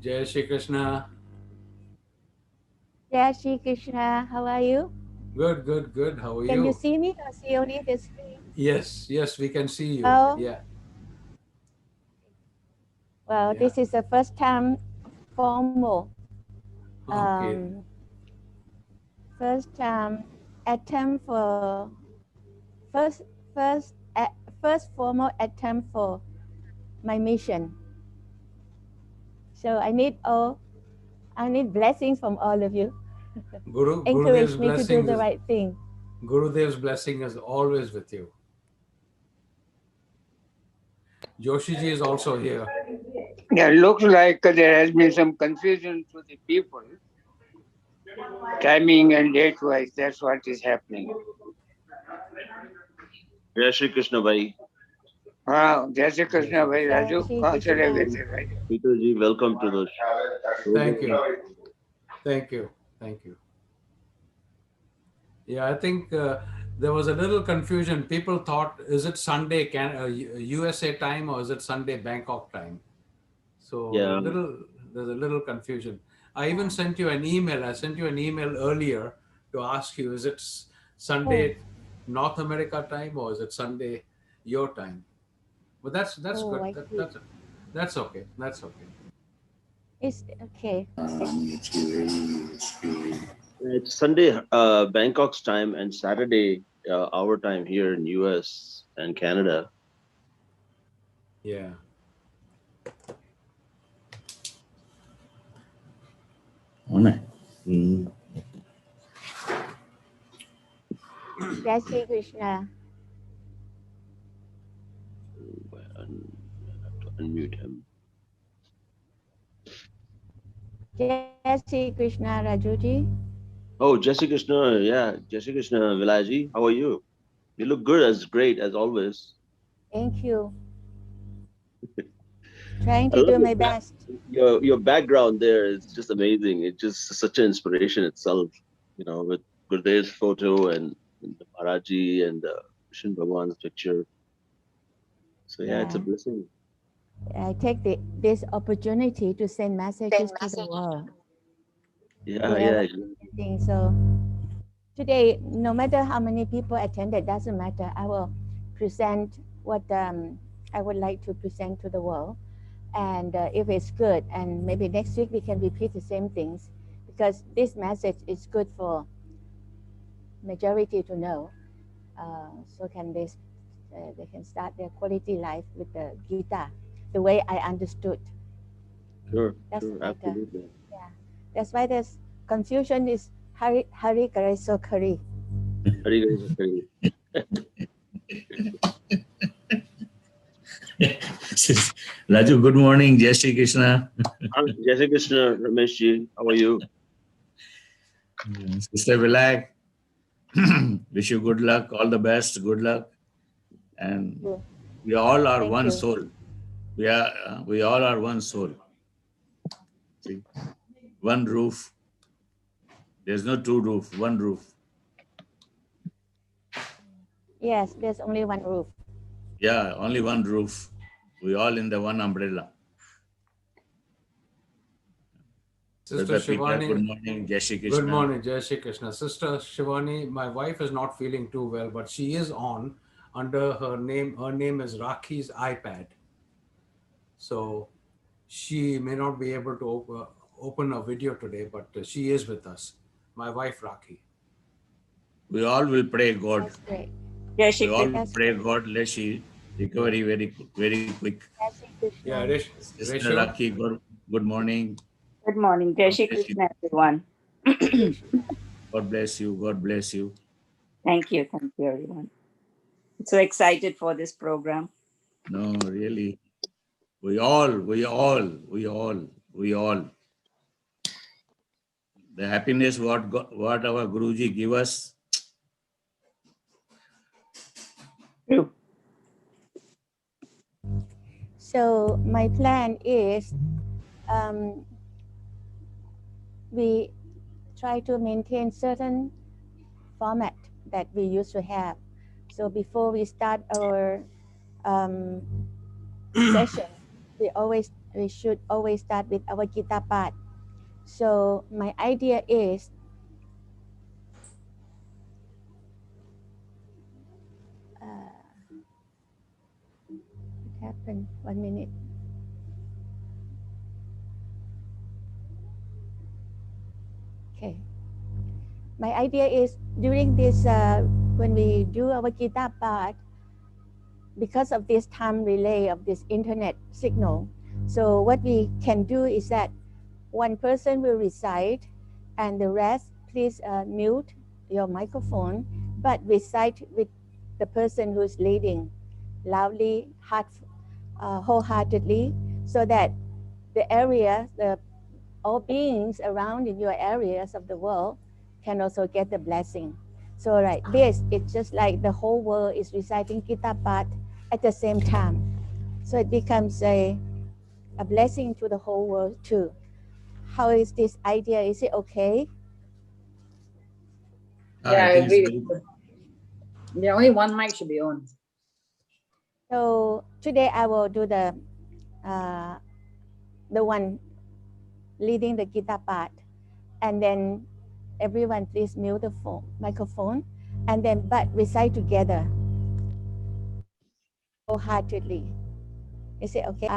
Jai Shri Krishna. Jai Shri Krishna, how are you? Good, good, good. How are you? Can you see me or see only the screen? Yes, yes, we can see you. Oh, Yeah. well, Yeah. this is the first time formal. Okay. First time attempt for first first first formal attempt for my mission. So I need blessings from all of you. Gurudev's Encourage me to do blessing the is right thing. Gurudev's blessing is always with you. Joshiji is also here. Yeah, looks like there has been some confusion to the people, timing and date wise. That's what is happening. Jai Shri Krishna Bhai. Jai Shri Krishna, bhai Jai Raju. Shri कहाँ चले Krishna. गए थे भाई? Peter ji, welcome to the Thank you. Thank you. Thank you. Yeah, I think there was a little confusion. People thought, is it Sunday USA time or is it Sunday Bangkok time? So Yeah. there's a little confusion. I even sent you an email. I sent you an email earlier to ask you, is it Sunday North America time or is it Sunday your time? But that's good. That's okay. That's okay. It's okay. It's Sunday, Bangkok's time, and Saturday, our time here in US and Canada. Yeah. Jai Shri Krishna. I have to unmute him. Jai Shri Krishna, Rajuji. Oh, Jai Shri Krishna, yeah, Jai Shri Krishna, Vilaji, how are you? You look good, as great as always. Thank you. Trying I to love do my best. Your background there is just amazing. It's just such an inspiration itself, you know, with Gurdev's photo and the Maharaji and Vishnu Bhagwan's picture. So yeah, it's a blessing. I take this opportunity to send messages to the world. Yeah, Wherever yeah. So today, no matter how many people attended, doesn't matter. I will present what I would like to present to the world. And if it's good, and maybe next week we can repeat the same things, because this message is good for majority to know. So they can start their quality life with the Gita, the way I understood. Sure, absolutely. Yeah, that's why there's confusion. Is Hari Kare So Kari. Hari Kare. Raju, good morning. Jai Shri Krishna. Jai Shri Krishna, Rameshji. How are you? Sister Vilak, wish you good luck, all the best, good luck. And we all are one soul. We all are one soul. See? One roof. There's no two roof, one roof. Yes, there's only one roof. Yeah, only one roof. We all in the one umbrella. Sister Shivani, good morning, Jai Shri Krishna. Good morning, Jai Shri Krishna. Sister Shivani, my wife is not feeling too well, but she is on under her name. Her name is Rakhi's iPad. So she may not be able to open a video today, but she is with us. My wife, Rakhi. We all will pray God. That's great. Yes, we all will pray God, let she recovery very quick. Yeah, Sister Rakhi, good morning. Good morning. Jai Shri Krishna, everyone. God bless you. God bless you. Thank you. Thank you, everyone. I'm so excited for this program. No, really. We all. The happiness what our Guruji give us. True. So my plan is we try to maintain certain format that we used to have. So before we start our session, we always we should always start with our Geeta Path. So my idea is what happened? 1 minute. Okay. My idea is during this, when we do our Geeta Path, because of this time relay of this internet signal, so what we can do is that one person will recite and the rest please mute your microphone, but recite with the person who's leading loudly, wholeheartedly, so that the area, all beings around in your areas of the world can also get the blessing. So like this, it's just like the whole world is reciting Gita Path at the same time. So it becomes a blessing to the whole world too. How is this idea? Is it okay? Yeah, I I think it's agree with good. you. Yeah, only one mic should be on. So today I will do the one leading the Gita Path, and then everyone please mute the microphone, and then but recite together wholeheartedly. Is it okay?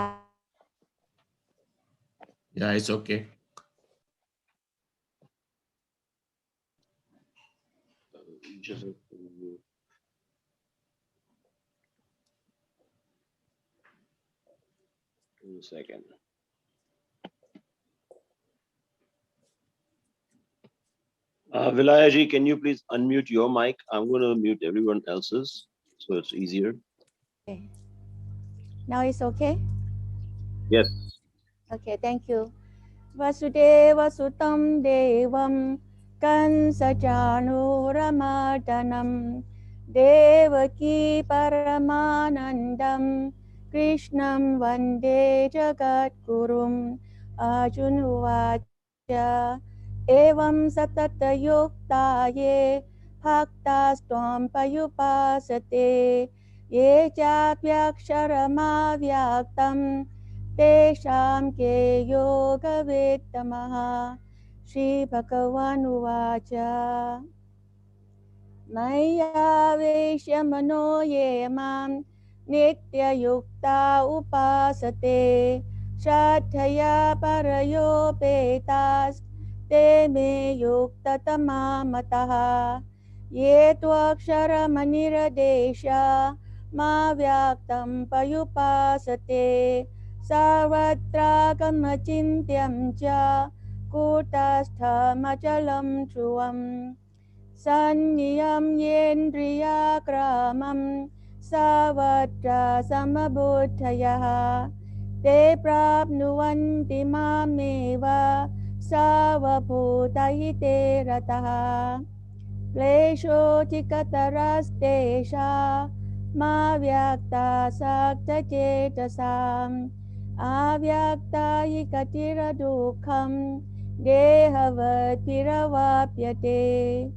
Yeah, it's okay. Just a second. Vilayaji, can you please unmute your mic? I'm going to mute everyone else's, so it's easier. Okay. Now it's okay? Yes. Okay, thank you. Vasudeva Sutam Devam Kansachanuramardanam Devaki Paramanandam Krishnam Vande Jagadgurum Arjunuvacha Evam Satatayuktaye Bhaktastam Payupasate Ye Chapyaksharamavyaktam Tesham ke yoga vedamaha Shri Bhagavan Uvacha Maya Veshamano ye mam Nitya yukta upasate Shraddhaya parayo petas Te me yukta tamamataha Ye tu akshara maniradesha Ma vyaktam payupasate Sarvatra kamachintyam cha Kutastha dhruvam Sanniyam yendriyakramam Savatra samabuddhayah Te prapnuvanti mameva Savabhutayite rataha Klesho chikatarastesha Ma vyakta sakta cetasam Avyakta ikatira dukham Dehavat piravapyate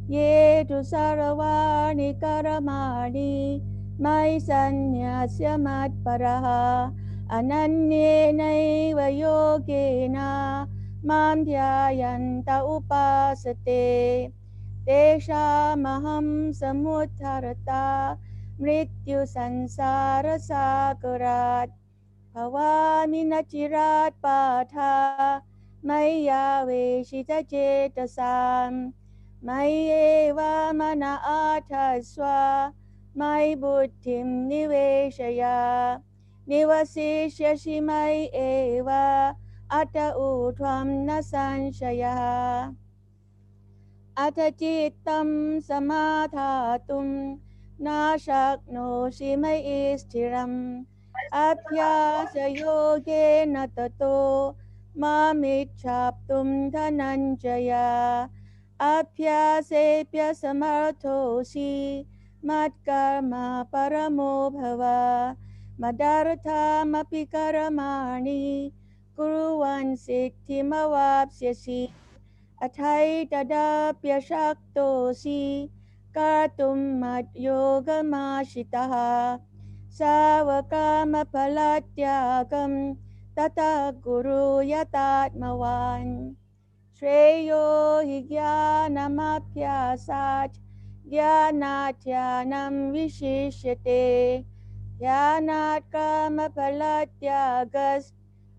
Ye tu sarvani karamani Mai sanyasya matparaha Ananyenaiva yogena Mam dhyayanta upasate Teshamaham samudharata Mrityu sansara sagarat Bhavami nachirat patha Maya veshita cetasam Mayeva mana athasva May buddhim niveshaya Nivasisyashi may eva Ata udhvam na sanshaya Athachitam samadhatum na shaknosi mai stiram Abhyasa yogena tato mamichhaptum dhananjaya Abhyasepya samarthosi matkarma paramo bhava Madarthamapi karamani kuruvan siddhimavapsyasi Athaitadapyashaktosi Kartum mat yogamashitaha Savakama palatyagam tata guru yatatmavan Shreyo hi jnanamabhyasat jnanathyanam vishishyate Jnanat kama phalatyagas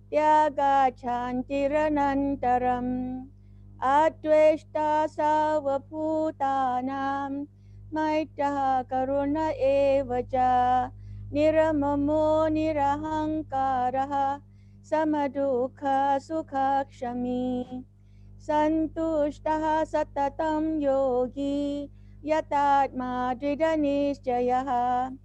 tyagachantiranantaram Adveshta sarvabhutanam Maitah karuna evacha Niramamo nirahankaraha Samadukha sukha kshami Santushtaha satatam yogi Yatatma dridhanishjayaha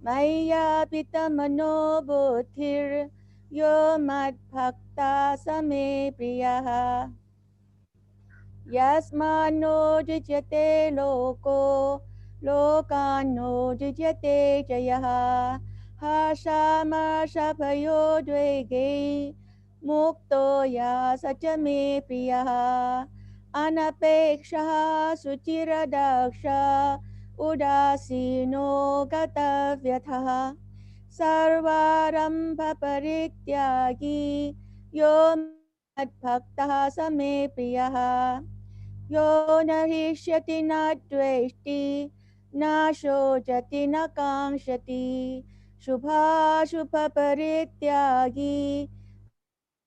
Maya pitamano buddhir Yo mad bhakta same priyaha Yasmano dijyate loko Lokano dijyate jayaha Hashama shapayo dvege Mukto ya sachame priyaha Anapeksha suchira daksha Udasino gatavyatha Sarvarambha parityagi Yo madbhaktah same priyaha Yo narishyati na dveshti Na shojati na kankshati Shubha shubha parityagi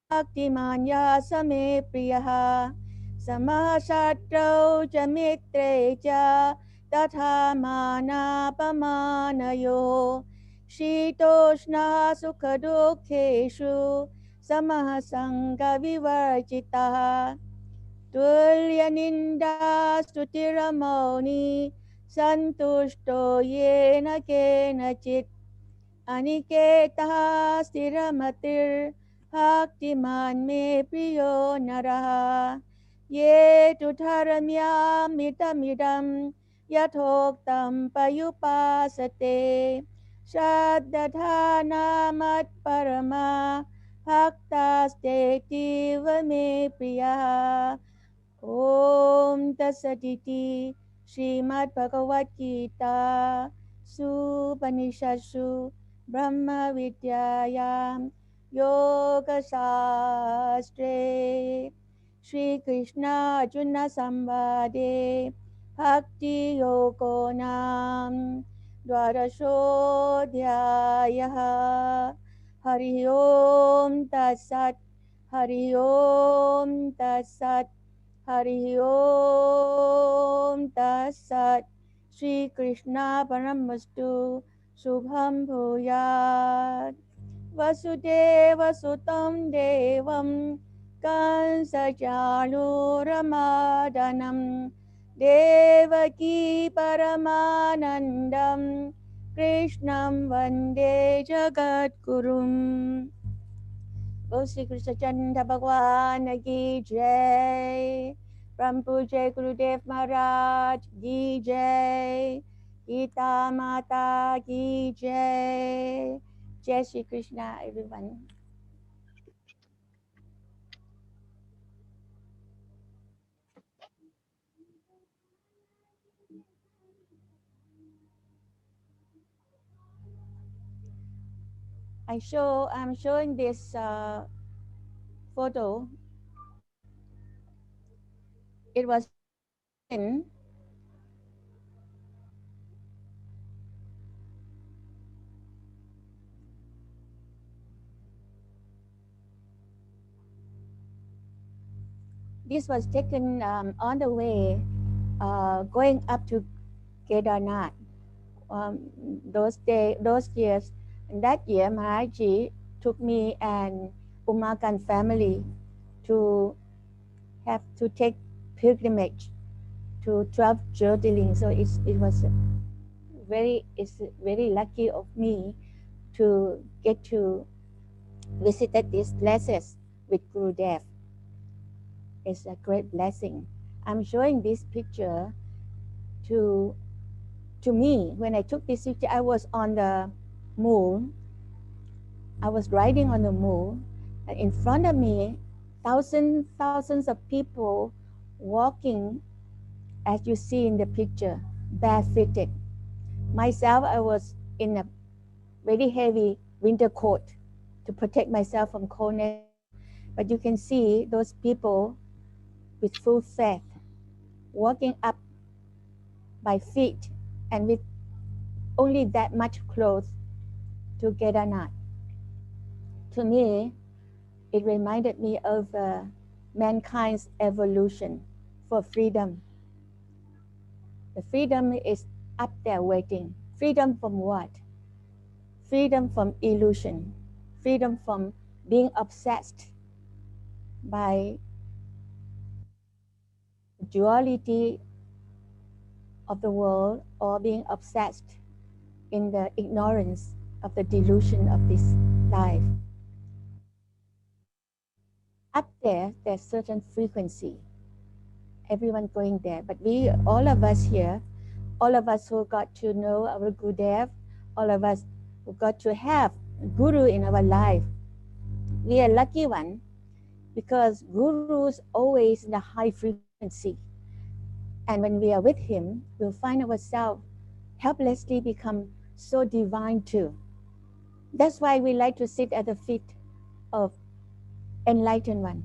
Bhaktiman ya same priyaha Samah shatrau cha mitre cha Tatha manapamanayo Shitoshna sukha dukkeshu Samah sangha vivarjitah Tulya ninda stutiramoni Santushto yena kenachit Aniketah sthiramatir Bhaktiman me priyo naraha Ye tu dharamyam mitamidam Yathoktam payupasate Shraddhana mat parama Bhaktaste me priya Om Tasaditi Srimad Bhagavad Gita Supanishadshu Brahma Vidyayam Yoga Shastre Shri Krishna Arjuna Samvade Bhakti Yogo Nam Dvarashodhyayaha Hari Om Tatsat Hari Om Tatsat Hari Om Tatsat Shri Krishna Paramastu Subham Bhuyat Vasudeva Sutam Devam Kansachaluramadanan Devaki Paramanandam Krishnam Vande Jagadgurum Bo Sri Krishna Chandra Bhagwan Ki Jai Ram Pujay Gurudev Maharaj Ki Jai Gita Mata Ki Jai Jai Shri Krishna everyone. I'm showing this photo. It was taken on the way going up to Kedarnath. Those years, and that year, Maharaji took me and Umakan family to have to take pilgrimage to 12 Jyotirling. So it was it's very lucky of me to get to visit these places with Gurudev. It's a great blessing. I'm showing this picture to me. When I took this picture, I was on the moon. I was riding on the moon. And in front of me, thousands of people walking, as you see in the picture, barefooted. Myself, I was in a very heavy winter coat. to protect myself from coldness. But you can see those people with full faith walking up by feet and with only that much clothes to get a nut. To me, it reminded me of mankind's evolution for freedom. The freedom is up there waiting. Freedom from what? Freedom from illusion. Freedom from being obsessed by duality of the world or being obsessed in the ignorance of the delusion of this life. Up there, there's certain frequency. Everyone going there. But we, all of us here, all of us who got to know our Gurudev, all of us who got to have Guru in our life, we are lucky one because Guru's always in the high frequency. And when we are with him, we'll find ourselves helplessly become so divine too. That's why we like to sit at the feet of enlightened one.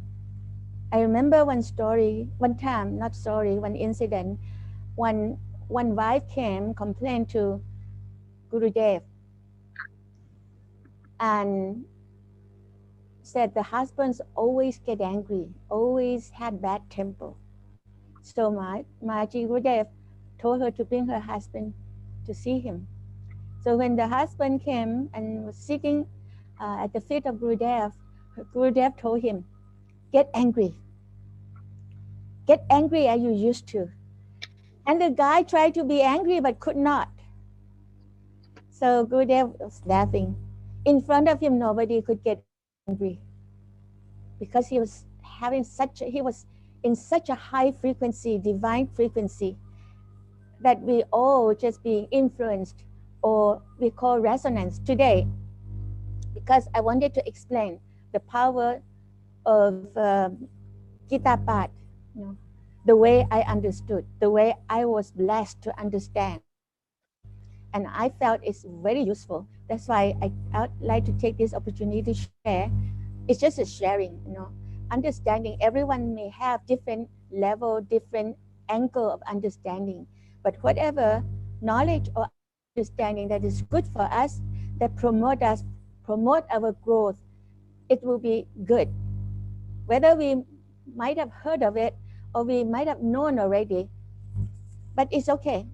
I remember one incident, one wife came, complained to Gurudev and said the husbands always get angry, always had bad temper. So Maharaj Gurudev told her to bring her husband to see him. So when the husband came and was sitting at the feet of Gurudev, Gurudev told him, get angry as you used to. And the guy tried to be angry but could not. So Gurudev was laughing. In front of him, nobody could get angry because he was in such a high frequency, divine frequency, that we all just being influenced, or we call resonance today. Because I wanted to explain the power of Geeta Path, the way I understood, the way I was blessed to understand. And I felt it's very useful. That's why I'd like to take this opportunity to share. It's just a sharing, understanding. Everyone may have different level, different angle of understanding. But whatever knowledge or understanding that is good for us, that promote our growth, it will be good. Whether we might have heard of it or we might have known already, but it's okay,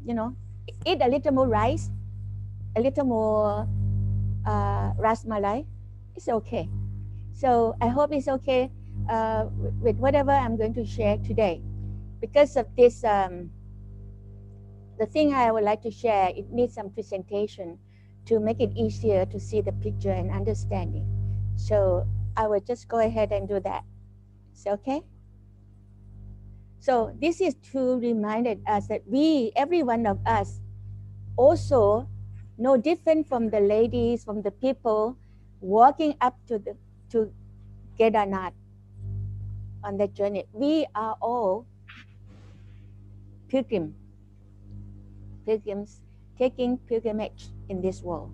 Eat a little more rice, a little more ras malai, it's okay. So I hope it's okay with whatever I'm going to share today. Because of this, the thing I would like to share, it needs some presentation to make it easier to see the picture and understanding. So I will just go ahead and do that. Is it okay? So this is to remind us that every one of us, also no different from the ladies, from the people walking up to Kedarnath on that journey. We are all pilgrims taking pilgrimage in this world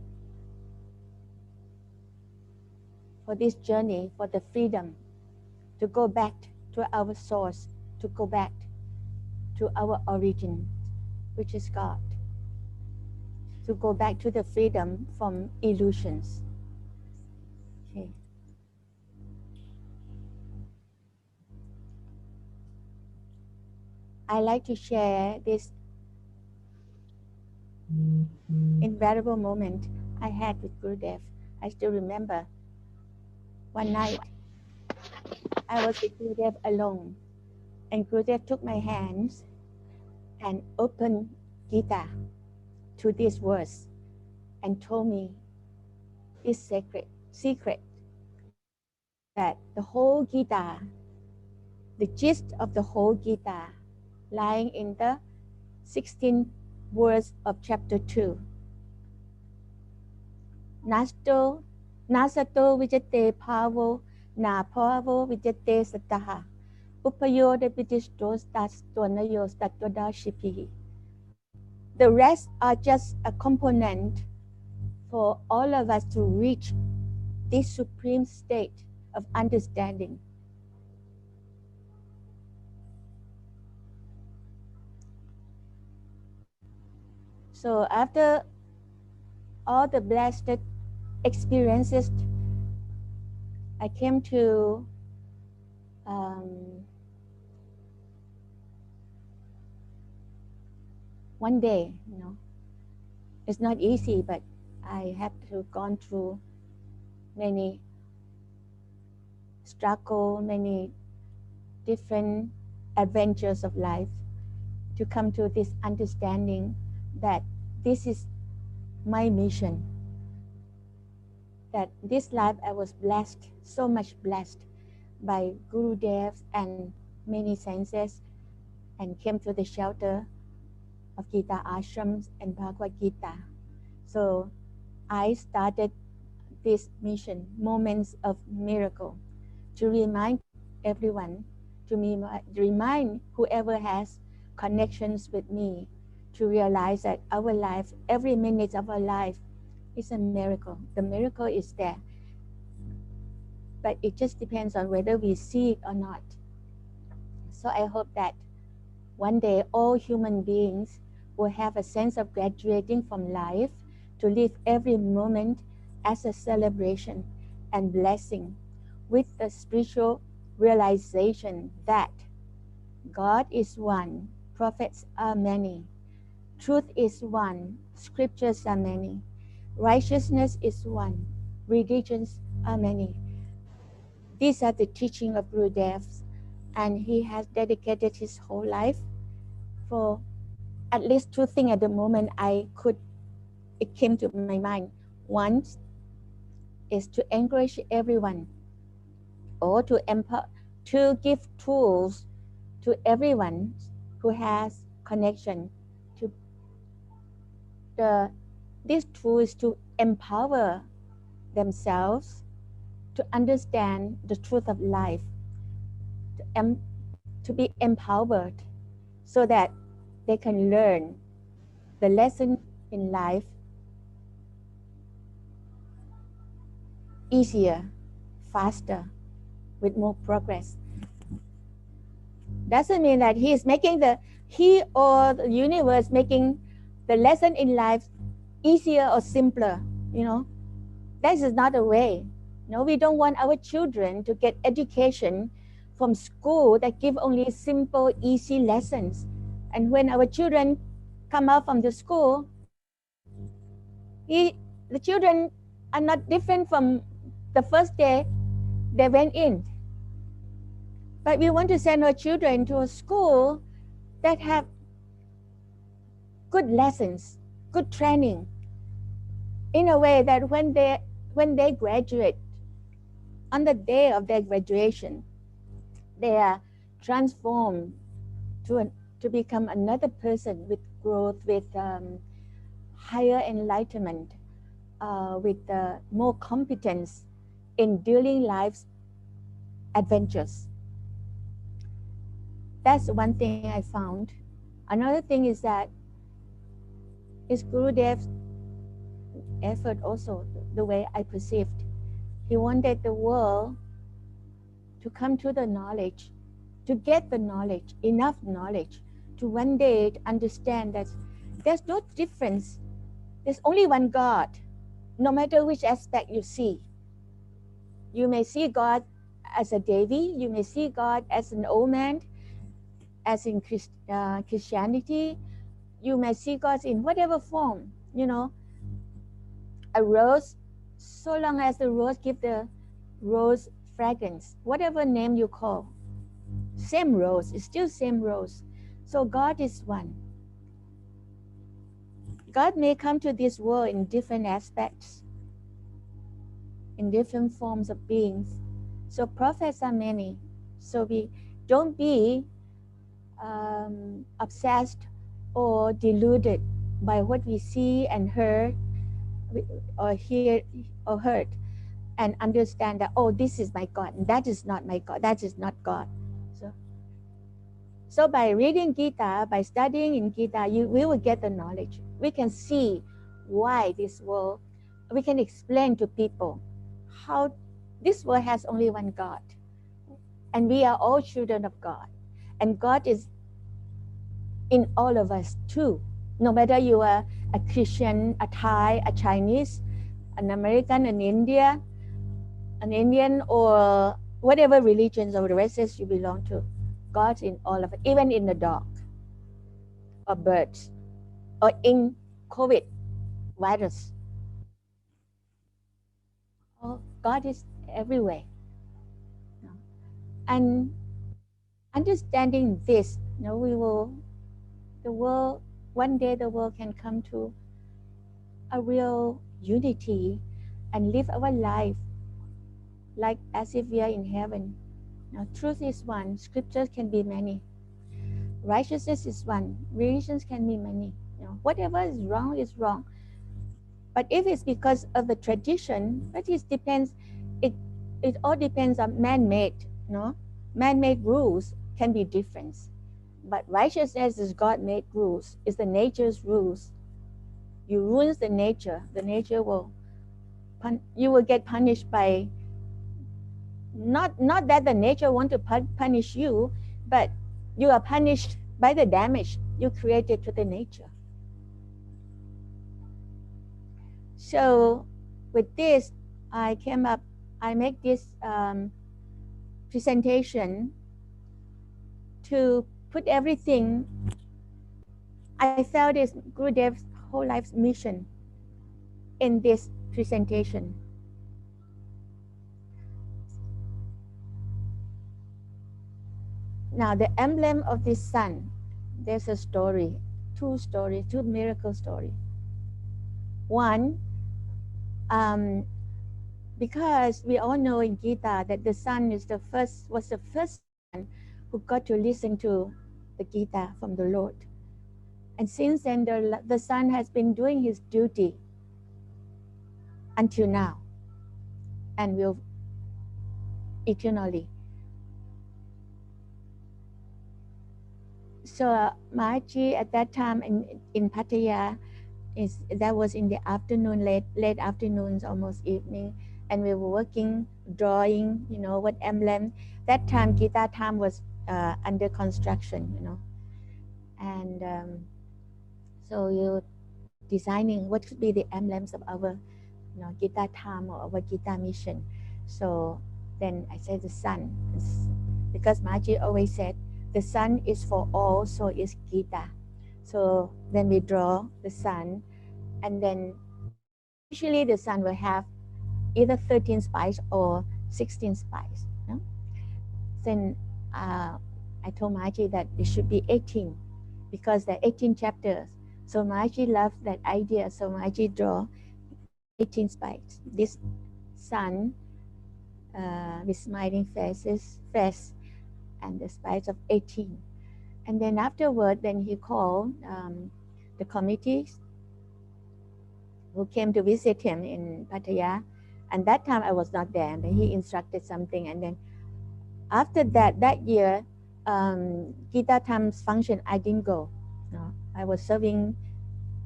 for this journey, for the freedom to go back to our source, to go back to our origin, which is God, to go back to the freedom from illusions. Okay. I like to share this invariable moment I had with Gurudev. I still remember one night I was with Gurudev alone, and Gurudev took my hands and opened Gita to this verse and told me this secret that the whole Gita, the gist of the whole Gita, lying in the 16th verse of chapter 2. Nasto Nasato vijate pavo na pavo vijate sataha upayo de pitistos das tonayos tatodashipi. The rest are just a component for all of us to reach this supreme state of understanding. So after all the blessed experiences, I came to one day, it's not easy, but I have to gone through many struggle, many different adventures of life to come to this understanding that this is my mission. That this life I was blessed, so much blessed by Guru Devs and many senses, and came to the shelter of Gita ashrams and Bhagavad Gita. So I started this mission, Moments of Miracle, to remind everyone, remind whoever has connections with me, to realize that our life, every minute of our life, is a miracle. The miracle is there, but it just depends on whether we see it or not. So I hope that one day all human beings will have a sense of graduating from life to live every moment as a celebration and blessing, with the spiritual realization that God is one, prophets are many, truth is one, scriptures are many, righteousness is one, religions are many. These are the teaching of Guru Devs, and he has dedicated his whole life for at least two things at the moment it came to my mind. One is to encourage everyone, or to give tools to everyone who has connection to these tools to empower themselves to understand the truth of life, to be empowered so that they can learn the lesson in life easier, faster, with more progress. Doesn't mean that he or the universe making the lesson in life easier or simpler. That is not the way. We don't want our children to get education from school that give only simple, easy lessons. And when our children come out from the school, the children are not different from the first day they went in. But we want to send our children to a school that have good lessons, good training, in a way that when they graduate, on the day of their graduation, they are transformed to become another person with growth, with higher enlightenment, with more competence in dealing life's adventures. That's one thing I found. Another thing is that it's Gurudev's effort also, the way I perceived. He wanted the world to come to the knowledge, to get the knowledge, enough knowledge, to one day understand that there's no difference. There's only one God, no matter which aspect you see. You may see God as a Devi, you may see God as an old man, as in Christianity, you may see God in whatever form, a rose, so long as the rose gives the rose fragrance, whatever name you call, same rose, it's still same rose. So God is one. God may come to this world in different aspects, in different forms of beings. So prophets are many. So we don't be obsessed or deluded by what we see and heard or hear or heard, and understand that, oh, this is my God and that is not my God, that is not God. So by reading Gita, by studying in Gita, we will get the knowledge. We can see why this world, we can explain to people how this world has only one God, and we are all children of God, and God is in all of us too. No matter you are a Christian, a Thai, a Chinese, an American, an Indian, or whatever religions or races you belong to, God's in all of it, even in the dog or birds or in COVID virus. Oh, God is everywhere. And understanding this, the world, one day the world can come to a real unity and live our life like as if we are in heaven. Now, truth is one, scriptures can be many. Righteousness is one, religions can be many. Whatever is wrong. But if it's because of the tradition, it all depends on man-made. Man-made rules can be different. But righteousness is God-made rules. It's the nature's rules. You ruin the nature will you will get punished by not that the nature want to punish you, but you are punished by the damage you created to the nature. So with this, I make this presentation to put everything I felt is Gurudev's whole life's mission in this presentation. Now, the emblem of this sun, there's a story, two miracle stories. One, because we all know in Gita that the sun was the first one who got to listen to the Gita from the Lord. And since then, the sun has been doing his duty until now and will eternally. So Maharaj at that time in Pattaya, that was in the afternoon, late afternoons, almost evening, and we were working, drawing, what emblem. That time Gita Tham was under construction, and so you're designing what could be the emblems of our Gita Tham or our Gita mission. So then I said the sun, because Maharaj always said the sun is for all, so is Gita. So then we draw the sun, and then usually the sun will have either 13 spikes or 16 spikes. Then I told Maharaj that it should be 18 because there are 18 chapters. So Maharaj loved that idea. So Maharaj draw 18 spikes. This sun with smiling face, and the spikes of 18. And then afterward, then he called the committees who came to visit him in Pattaya. And that time I was not there, but he instructed something. And then after that year, Gita Tham's function, I didn't go. I was serving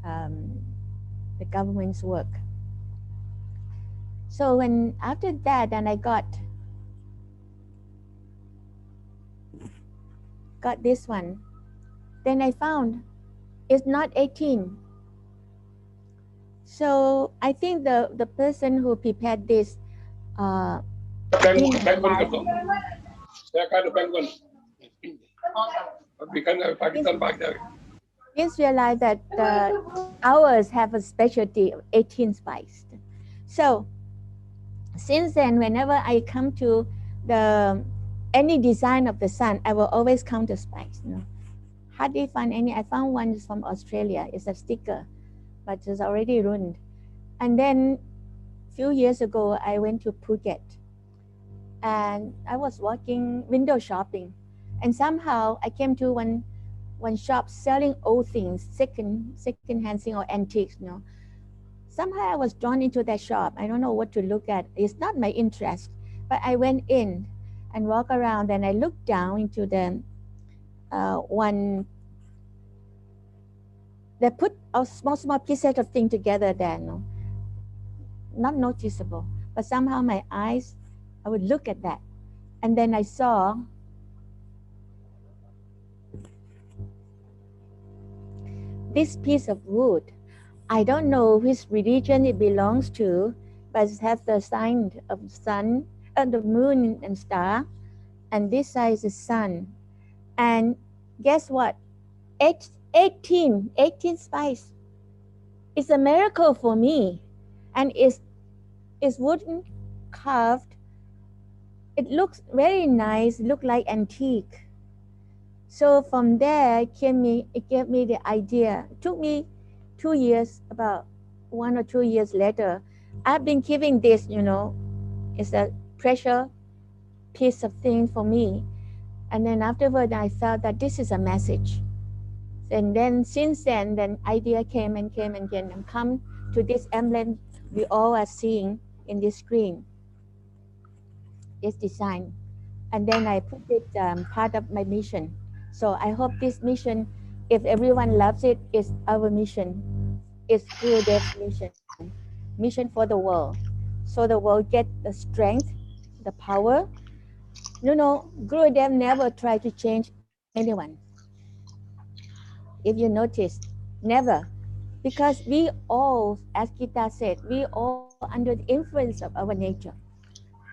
the government's work. So when after that, then I got this one. Then I found it's not 18. So I think the person who prepared this didn't realize that ours have a specialty of 18 spikes. So since then, whenever I come to any design of the sun, I will always count the spikes. Hardly find any. I found one from Australia. It's a sticker, but it's already ruined. And then a few years ago, I went to Phuket, and I was walking window shopping, and somehow I came to one shop selling old things, second-hand things or antiques. Somehow I was drawn into that shop. I don't know what to look at. It's not my interest, but I went in and walked around, and I looked down into the one. They put a small pieces of thing together there, not noticeable. But somehow my eyes, I would look at that. And then I saw this piece of wood. I don't know which religion it belongs to, but it has the sign of sun, the moon and star, and this side is the sun. And guess what? 18 spice. It's a miracle for me, and it's wooden carved. It looks very nice, look like antique. So from there, it gave me the idea. It took me 2 years, about 1 or 2 years later. I've been keeping this, it's a precious piece of thing for me. And then afterward, I felt that this is a message. And then since then idea came and came and came and come to this emblem we all are seeing in this screen, this design. And then I put it part of my mission. So I hope this mission, if everyone loves it, is our mission. It's Gurudev's mission for the world. So the world get the strength, the power. Gurudev never tried to change anyone. If you notice, never. Because we all, as Gita said, we all under the influence of our nature.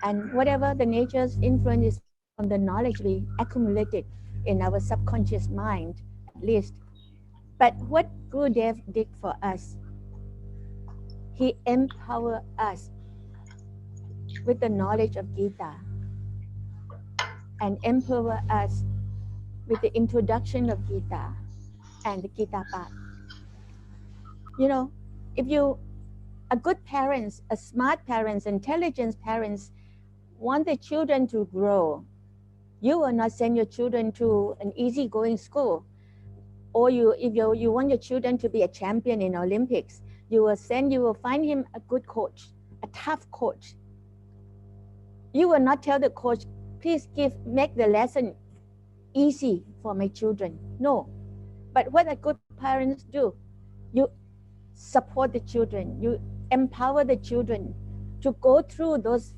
And whatever the nature's influence is from the knowledge we accumulated in our subconscious mind, at least. But what Gurudev did for us, he empowered us with the knowledge of Gita and empowered us with the introduction of Gita and the Geeta Path. If you a good parents, a smart parents, intelligent parents want their children to grow, you will not send your children to an easygoing school. Or if you want your children to be a champion in Olympics, you will find him a good coach, a tough coach. You will not tell the coach, please make the lesson easy for my children. No. But what a good parents do, you support the children, you empower the children to go through those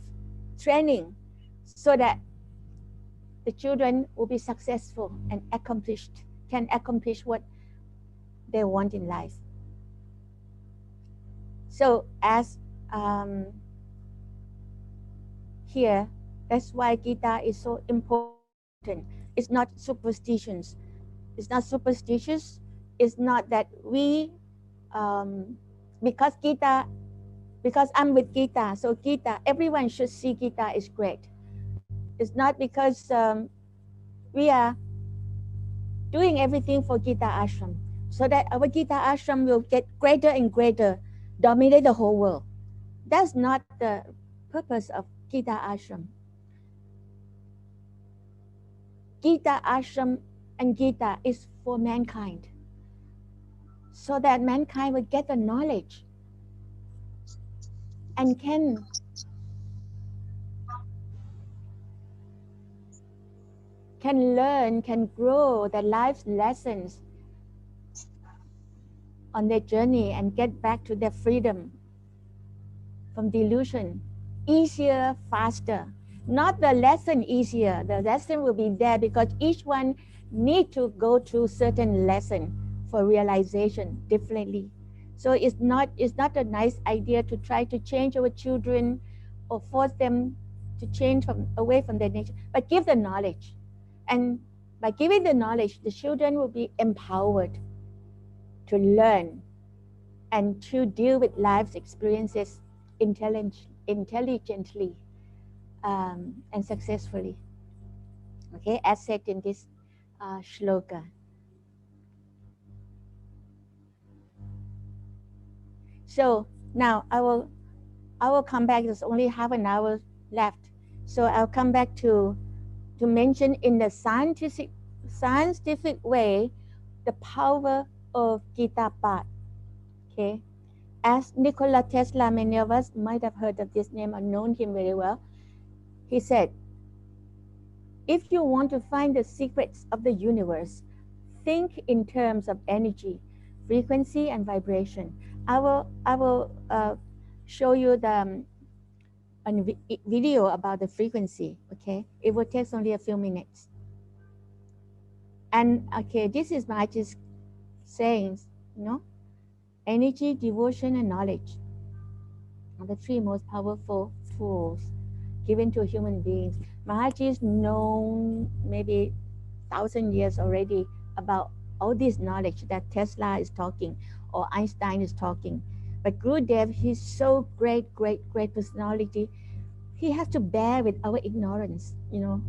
training so that the children will be successful and can accomplish what they want in life. So as here, that's why Gita is so important. It's not superstitions. It's not superstitious. It's not that because I'm with Gita, so everyone should see Gita is great. It's not because we are doing everything for Gita Ashram, so that our Gita Ashram will get greater and greater, dominate the whole world. That's not the purpose of Gita Ashram. Gita Ashram and Gita is for mankind, so that mankind will get the knowledge and can learn, can grow their life's lessons on their journey and get back to their freedom from delusion easier, faster. Not the lesson easier. The lesson will be there because each one need to go through certain lesson for realization differently. So it's not a nice idea to try to change our children or force them to change away from their nature, but give the knowledge. And by giving the knowledge, the children will be empowered to learn and to deal with life's experiences intelligently and successfully. Okay, as said in this shloka. So now I will come back. There's only half an hour left, so I'll come back to mention in the scientific way the power of Geeta Path. Okay, as Nikola Tesla, many of us might have heard of this name or known him very well. He said, if you want to find the secrets of the universe, think in terms of energy, frequency, and vibration. I will show you the video about the frequency. Okay, it will take only a few minutes. And okay, this is my just saying, you know, energy, devotion, and knowledge are the three most powerful tools given to human beings. Maharaj is known maybe 1,000 years already about all this knowledge that Tesla is talking or Einstein is talking. But Gurudev, he's so great personality. He has to bear with our ignorance, you know.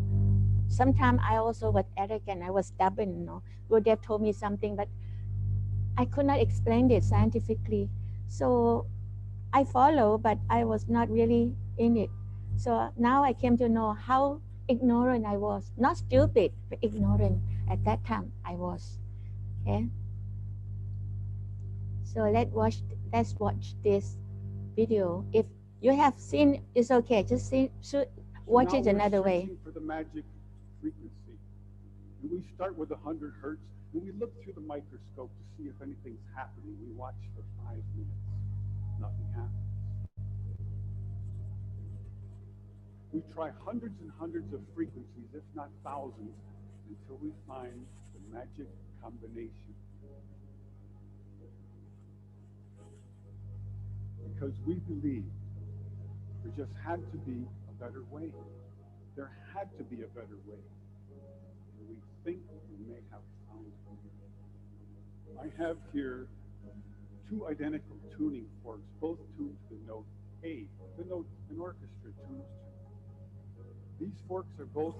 Sometimes I also was arrogant, I was stubborn, you know. Gurudev told me something, but I could not explain it scientifically. So I follow, but I was not really in it. So now I came to know how ignorant I was. Not stupid, but ignorant at that time I was. Okay. So let's watch this video. If you have seen, it's okay. Just watch it another way. For the magic frequency, and we start with 100 hertz, and we look through the microscope to see if anything's happening. We watch for 5 minutes. Nothing happens. We try hundreds and hundreds of frequencies, if not thousands, until we find the magic combination. Because we believed there just had to be a better way. There had to be a better way. And we think we may have found it. I have here 2 identical tuning forks, both tuned to the note A, the note an orchestra tunes to. These forks are both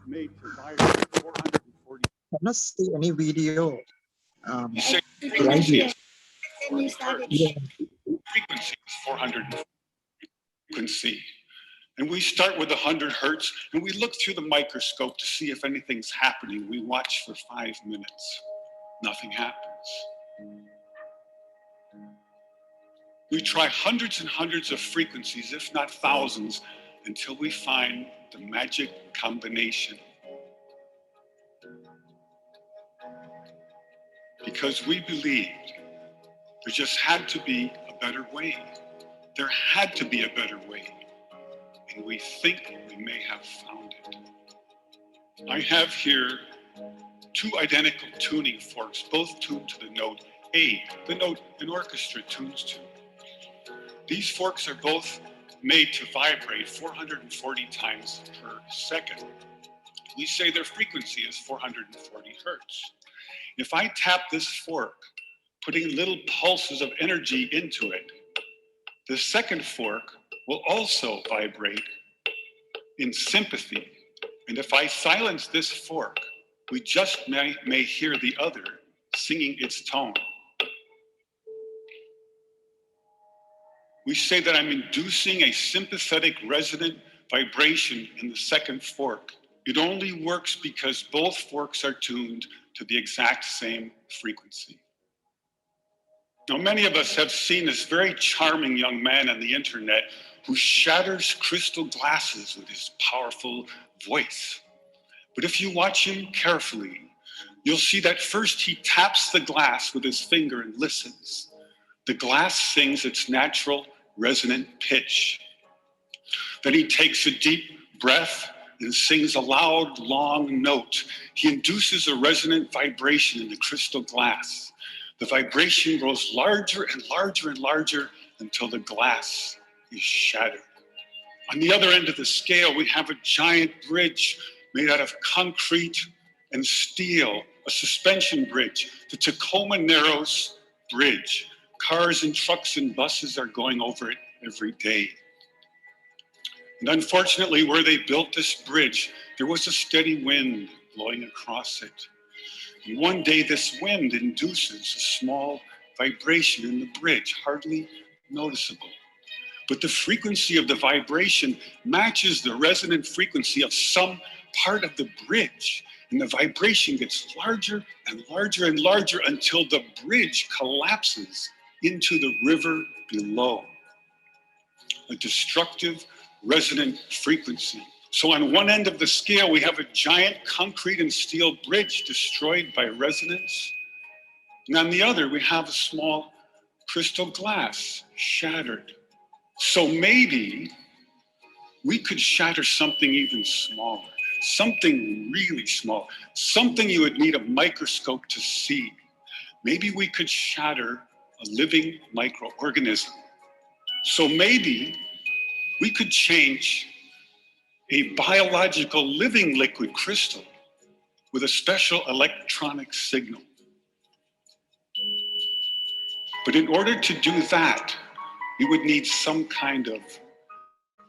made to vibrate 440. I cannot see any video. Frequency is 400 frequency. And we start with 100 hertz, and we look through the microscope to see if anything's happening. We watch for 5 minutes. Nothing happens. We try hundreds and hundreds of frequencies, if not thousands, until we find the magic combination. Because we believed there just had to be a better way. There had to be a better way. And we think we may have found it. I have here 2 identical tuning forks, both tuned to the note A, the note an orchestra tunes to. These forks are both made to vibrate 440 times per second. We say their frequency is 440 hertz. If I tap this fork, putting little pulses of energy into it, the second fork will also vibrate in sympathy. And if I silence this fork, we just may hear the other singing its tone. We say that I'm inducing a sympathetic resonant vibration in the second fork. It only works because both forks are tuned to the exact same frequency. Now, many of us have seen this very charming young man on the internet who shatters crystal glasses with his powerful voice. But if you watch him carefully, you'll see that first he taps the glass with his finger and listens. The glass sings its natural resonant pitch. Then he takes a deep breath and sings a loud, long note. He induces a resonant vibration in the crystal glass. The vibration grows larger and larger and larger until the glass is shattered. On the other end of the scale, we have a giant bridge made out of concrete and steel, a suspension bridge, the Tacoma Narrows Bridge. Cars and trucks and buses are going over it every day. And unfortunately, where they built this bridge, there was a steady wind blowing across it. And one day, this wind induces a small vibration in the bridge, hardly noticeable. But the frequency of the vibration matches the resonant frequency of some part of the bridge. And the vibration gets larger and larger and larger until the bridge collapses into the river below. A destructive resonant frequency. So on one end of the scale, we have a giant concrete and steel bridge destroyed by resonance. And on the other, we have a small crystal glass shattered. So maybe we could shatter something even smaller, something really small, something you would need a microscope to see. Maybe we could shatter a living microorganism. So maybe we could change a biological living liquid crystal with a special electronic signal. But in order to do that, we would need some kind of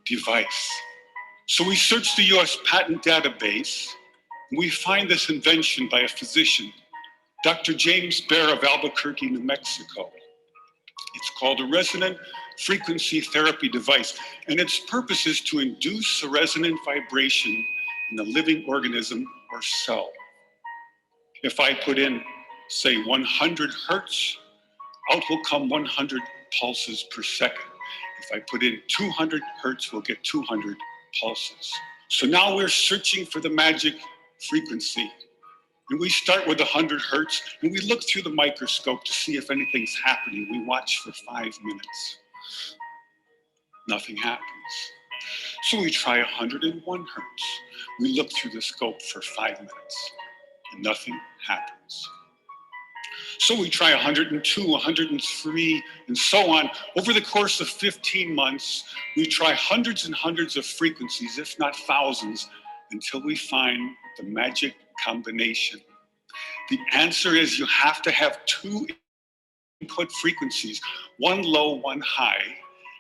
device. So we search the US patent database, and we find this invention by a physician, Dr. James Bear of Albuquerque, New Mexico. It's called a resonant frequency therapy device, and its purpose is to induce a resonant vibration in a living organism or cell. If I put in, say, 100 hertz, out will come 100 pulses per second. If I put in 200 hertz, we'll get 200 pulses. So now we're searching for the magic frequency. And we start with 100 hertz, and we look through the microscope to see if anything's happening. We watch for 5 minutes. Nothing happens. So we try 101 hertz. We look through the scope for 5 minutes, and nothing happens. So we try 102, 103, and so on. Over the course of 15 months, we try hundreds and hundreds of frequencies, if not thousands, until we find the magic combination. The answer is you have to have 2 input frequencies, one low, one high,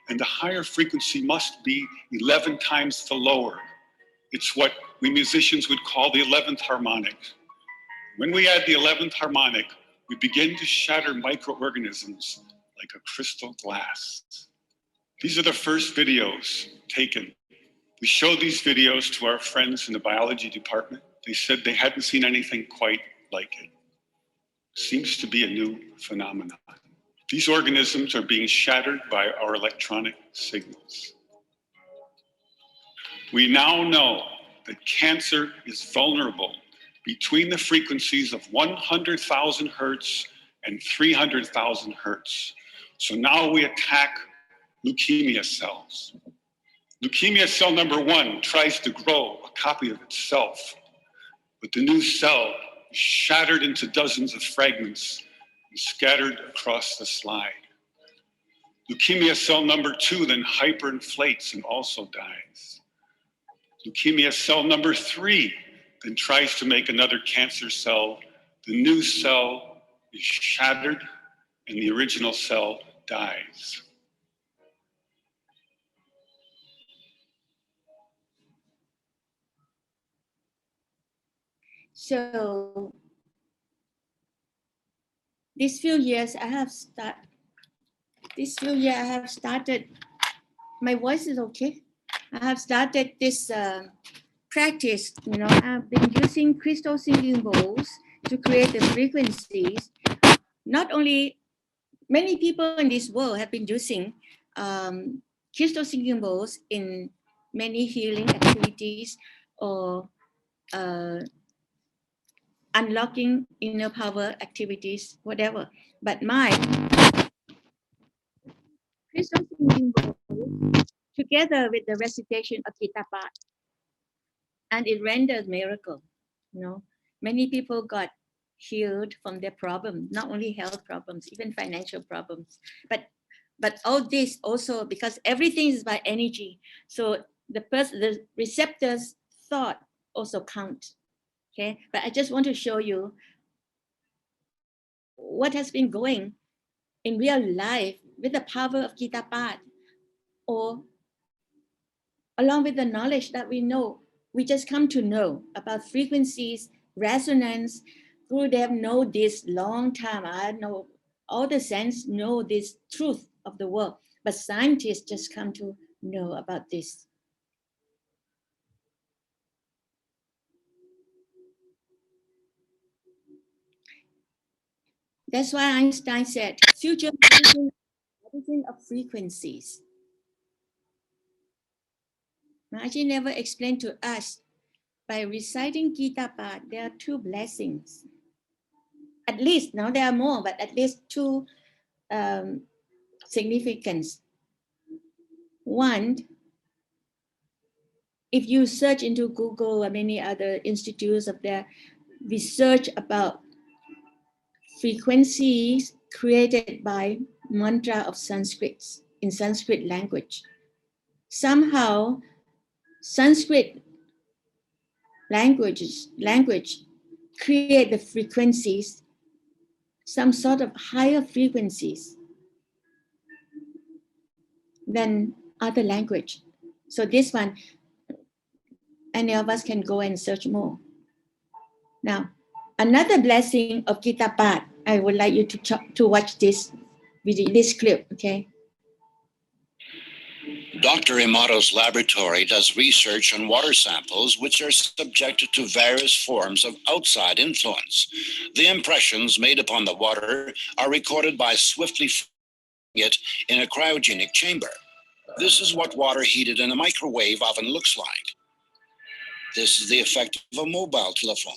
and the higher frequency must be 11 times the lower. It's what we musicians would call the 11th harmonic. When we add the 11th harmonic, we begin to shatter microorganisms like a crystal glass. These are the first videos taken. We showed these videos to our friends in the biology department. They said they hadn't seen anything quite like it. Seems to be a new phenomenon. These organisms are being shattered by our electronic signals. We now know that cancer is vulnerable between the frequencies of 100,000 hertz and 300,000 hertz. So now we attack leukemia cells. Leukemia cell number 1 tries to grow a copy of itself, but the new cell is shattered into dozens of fragments and scattered across the slide. Leukemia cell number 2 then hyperinflates and also dies. Leukemia cell number 3 then tries to make another cancer cell. The new cell is shattered and the original cell dies. So these few years I have started, my voice is okay. I have started this practice, I've been using crystal singing bowls to create the frequencies. Not only many people in this world have been using crystal singing bowls in many healing activities or unlocking inner power activities, whatever. But my crystal singing bowl, together with the recitation of Geeta Path, and it renders miracle. Many people got healed from their problems, not only health problems, even financial problems. But all this also because everything is by energy. So the receptor's thought also counts. Okay, but I just want to show you what has been going in real life with the power of Geeta Path, or along with the knowledge that we know. We just come to know about frequencies, resonance. Gurudev know this long time. I know all the sense know this truth of the world, but scientists just come to know about this. That's why Einstein said, future medicine of frequencies. Maharaj never explained to us, by reciting Geeta Path, there are 2 blessings. At least, now there are more, but at least 2 significance. One, if you search into Google or many other institutes of their research about frequencies created by mantra of Sanskrit in Sanskrit language, somehow Sanskrit language create the frequencies, some sort of higher frequencies than other language. So this one, any of us can go and search more. Now, another blessing of Geeta Path, I would like you to watch this video, this clip, okay? Dr. Emato's laboratory does research on water samples which are subjected to various forms of outside influence. The impressions made upon the water are recorded by swiftly it in a cryogenic chamber. This is what water heated in a microwave oven looks like. This is the effect of a mobile telephone.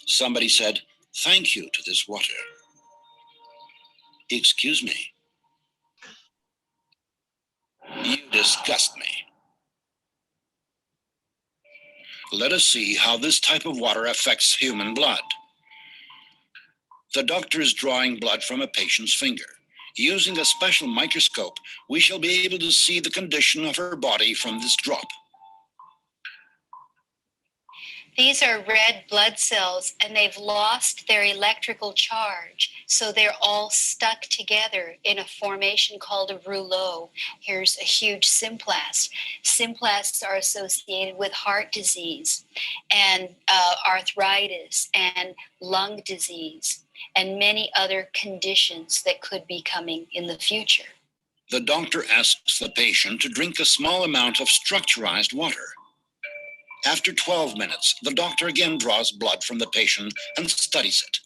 Somebody said, "Thank you to this water." Excuse me. You disgust me. Let us see how this type of water affects human blood. The doctor is drawing blood from a patient's finger. Using a special microscope, we shall be able to see the condition of her body from this drop. These are red blood cells, and they've lost their electrical charge. So they're all stuck together in a formation called a rouleau. Here's a huge symplast. Symplasts are associated with heart disease and arthritis and lung disease and many other conditions that could be coming in the future. The doctor asks the patient to drink a small amount of structurized water. After 12 minutes, the doctor again draws blood from the patient and studies it.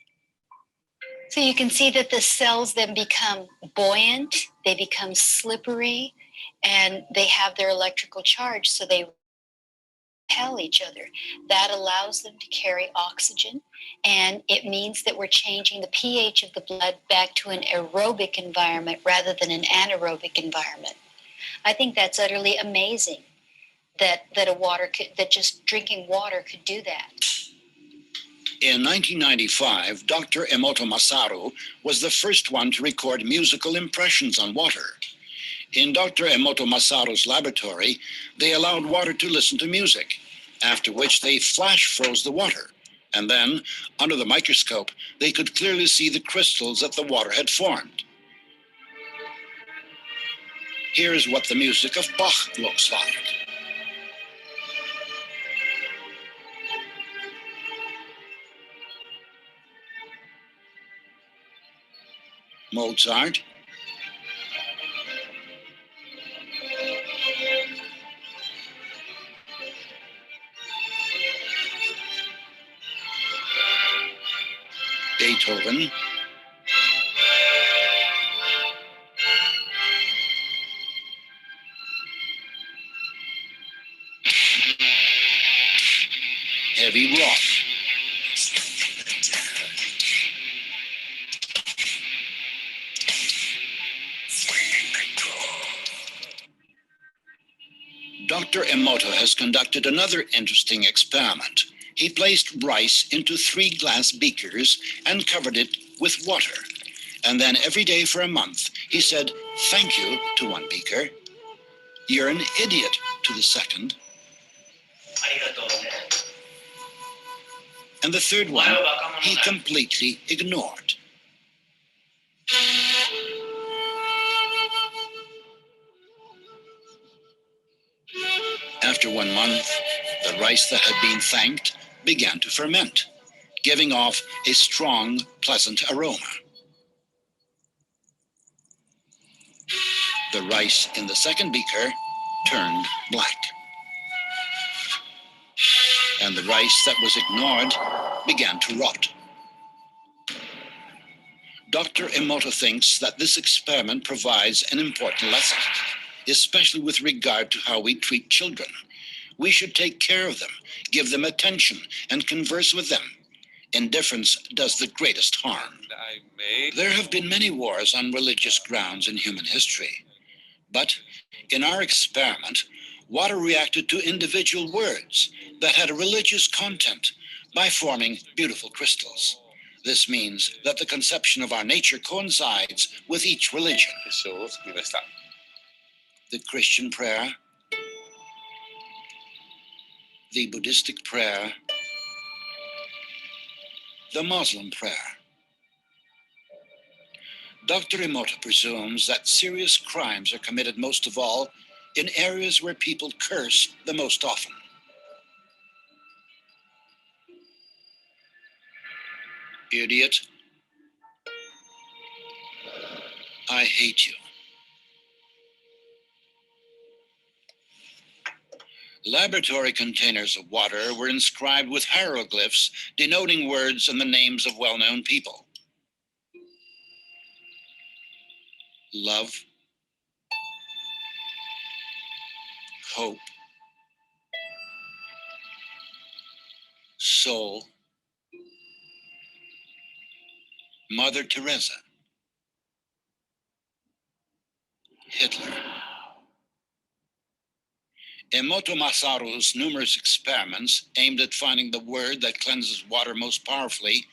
So you can see that the cells then become buoyant, they become slippery, and they have their electrical charge, so they repel each other. That allows them to carry oxygen, and it means that we're changing the pH of the blood back to an aerobic environment rather than an anaerobic environment. I think that's utterly amazing. That just drinking water could do that. In 1995, Dr. Emoto Masaru was the first one to record musical impressions on water. In Dr. Emoto Masaru's laboratory, they allowed water to listen to music, after which they flash froze the water. And then, under the microscope, they could clearly see the crystals that the water had formed. Here's what the music of Bach looks like. Mozart, Beethoven, heavy rock, Dr. Emoto has conducted another interesting experiment. He placed rice into 3 glass beakers and covered it with water. And then every day for a month, he said, "Thank you" to one beaker, "You're an idiot" to the second, and the third one he completely ignored. After 1 month, the rice that had been thanked began to ferment, giving off a strong, pleasant aroma. The rice in the second beaker turned black. And the rice that was ignored began to rot. Dr. Emoto thinks that this experiment provides an important lesson, especially with regard to how we treat children. We should take care of them, give them attention, and converse with them. Indifference does the greatest harm. There have been many wars on religious grounds in human history. But in our experiment, water reacted to individual words that had a religious content by forming beautiful crystals. This means that the conception of our nature coincides with each religion. The Christian prayer, the Buddhistic prayer, the Muslim prayer. Dr. Emoto presumes that serious crimes are committed most of all in areas where people curse the most often. Idiot, I hate you. Laboratory containers of water were inscribed with hieroglyphs denoting words and the names of well-known people. Love, hope, soul, Mother Teresa, Hitler. Emoto Masaru's numerous experiments aimed at finding the word that cleanses water most powerfully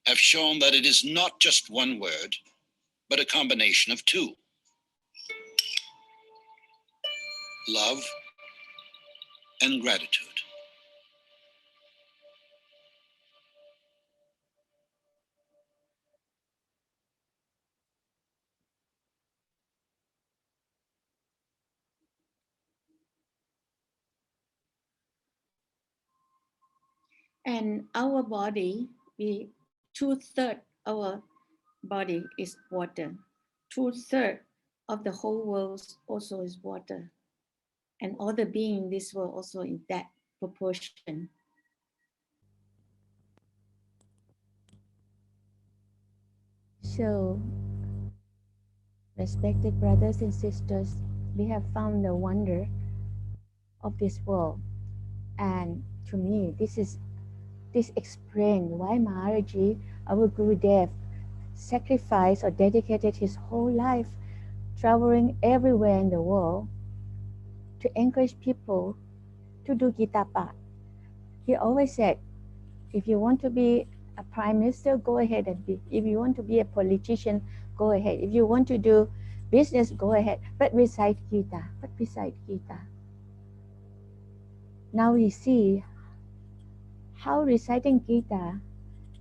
have shown that it is not just one word, but a combination of two. Love and gratitude. And our body, we 2/3 our body is water. 2/3 of the whole world also is water. And all the being in this world also in that proportion. So, respected brothers and sisters, we have found the wonder of this world. And to me, this explains why Maharaji, our Gurudev, sacrificed or dedicated his whole life traveling everywhere in the world to encourage people to do Geeta Path. He always said, if you want to be a prime minister, go ahead and be. If you want to be a politician, go ahead. If you want to do business, go ahead. But recite Gita. But recite Gita. Now we see how reciting Gita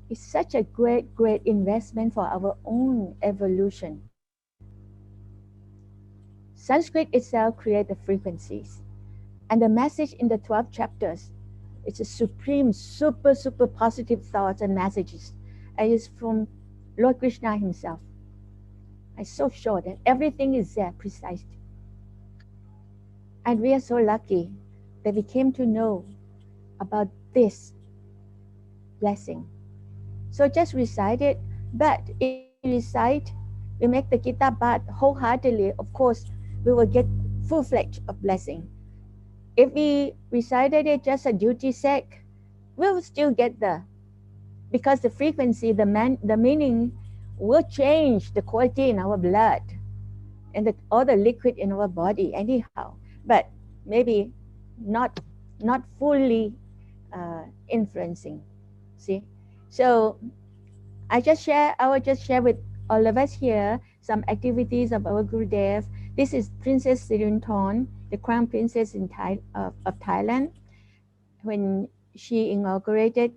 is such a great, great investment for our own evolution. Sanskrit itself creates the frequencies. And the message in the 12 chapters, it's a supreme, super, super positive thoughts and messages. And it's from Lord Krishna himself. It's so short and everything is there, precise. And we are so lucky that we came to know about this blessing. So just recite it. But if we recite, we make the Gita Path wholeheartedly, of course, we will get full-fledged of blessing. If we recited it just a duty sake, we will still get because the frequency, the meaning will change the quality in our blood and all the liquid in our body anyhow. But maybe not fully influencing. See, so I will just share with all of us here some activities of our Gurudev. This is Princess Sirunthorn, the Crown Princess of Thailand, when she inaugurated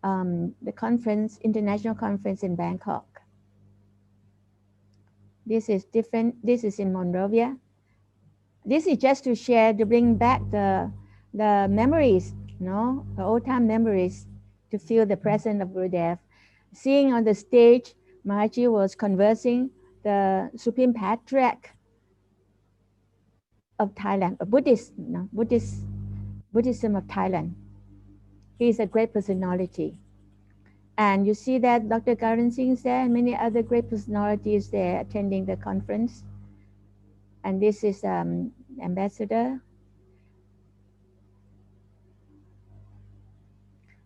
the conference, international conference in Bangkok. This is different. This is in Monrovia. This is just to share, to bring back the memories, the old time memories, to feel the presence of Gurudev. Seeing on the stage, Maharaji was conversing the Supreme Patriarch of Thailand, a Buddhism of Thailand. He is a great personality. And you see that Dr. Karan Singh is there and many other great personalities there attending the conference. And this is Ambassador.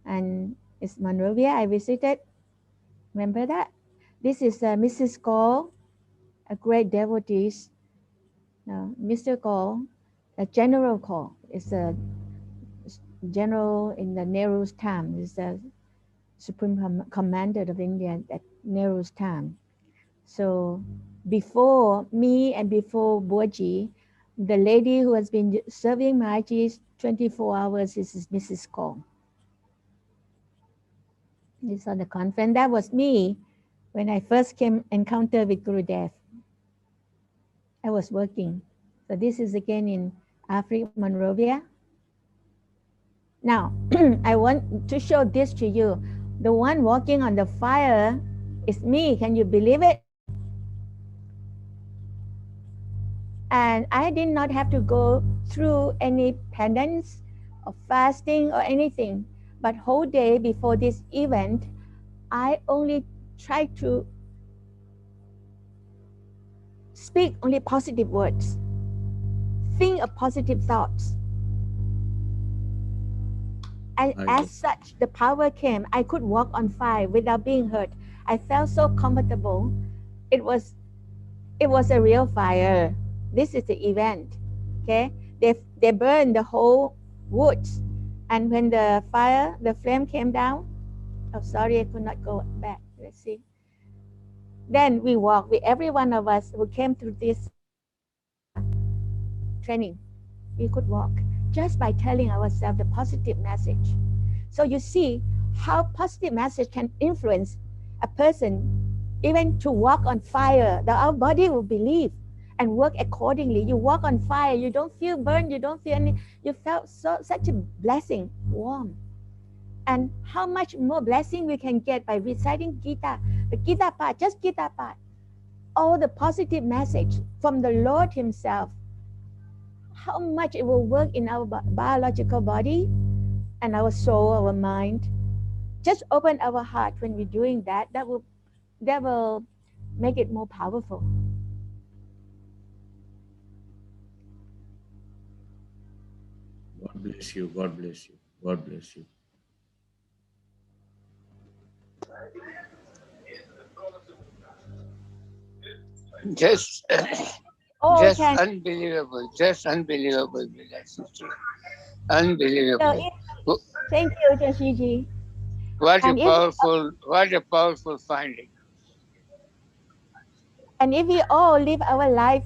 And it's Monrovia I visited. Remember that? This is Mrs. Gaul, a great devotee. Mr. Gaul, a general call. It's a general in the Nehru's time. It's the Supreme Commander of India at Nehru's time. So before me and before Boji, the lady who has been serving Maharajis 24 hours is Mrs. Kaur. This on the conference. That was me when I first came encounter with Gurudev. I was working. So this is again in Africa, Monrovia. Now, I want to show this to you. The one walking on the fire is me. Can you believe it? And I did not have to go through any penance or fasting or anything. But whole day before this event, I only tried to speak only positive words, think of positive thoughts. And as such, the power came. I could walk on fire without being hurt. I felt so comfortable. It was a real fire. This is the event. Okay, they burned the whole woods, and when the flame came down. Oh, sorry, I could not go back. Let's see. Then we walked. Every one of us who came through this training, we could walk just by telling ourselves the positive message. So you see how positive message can influence a person even to walk on fire. Our body will believe and work accordingly. You walk on fire, you don't feel burned, you don't feel any, you felt such a blessing, warm. And how much more blessing we can get by reciting Gita, the Gita Path, just Gita Path. All the positive message from the Lord Himself. How much it will work in our biological body and our soul, our mind. Just open our heart when we're doing that. That will make it more powerful. God bless you. God bless you. God bless you. Just Okay. unbelievable. Just unbelievable, sister. Unbelievable. Thank you, Jashiji. What a powerful finding. And if we all live our life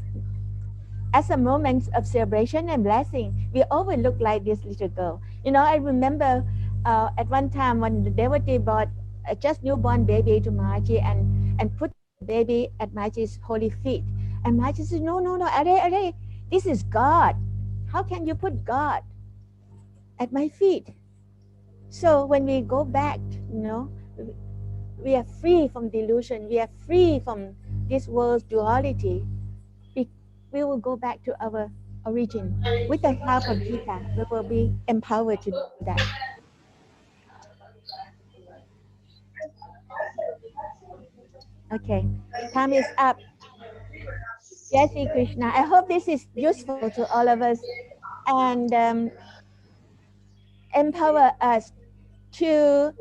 as a moment of celebration and blessing, we all will look like this little girl. You know, I remember at one time when the devotee brought a just newborn baby to Maharaj and put the baby at Maharaj's holy feet. And Maharaj said, no, Are, this is God. How can you put God at my feet? So when we go back, you know, we are free from delusion. We are free from this world's duality. We will go back to our origin. With the help of Gita, we will be empowered to do that. Okay, time is up. Jai Shri Krishna. I hope this is useful to all of us and empower us to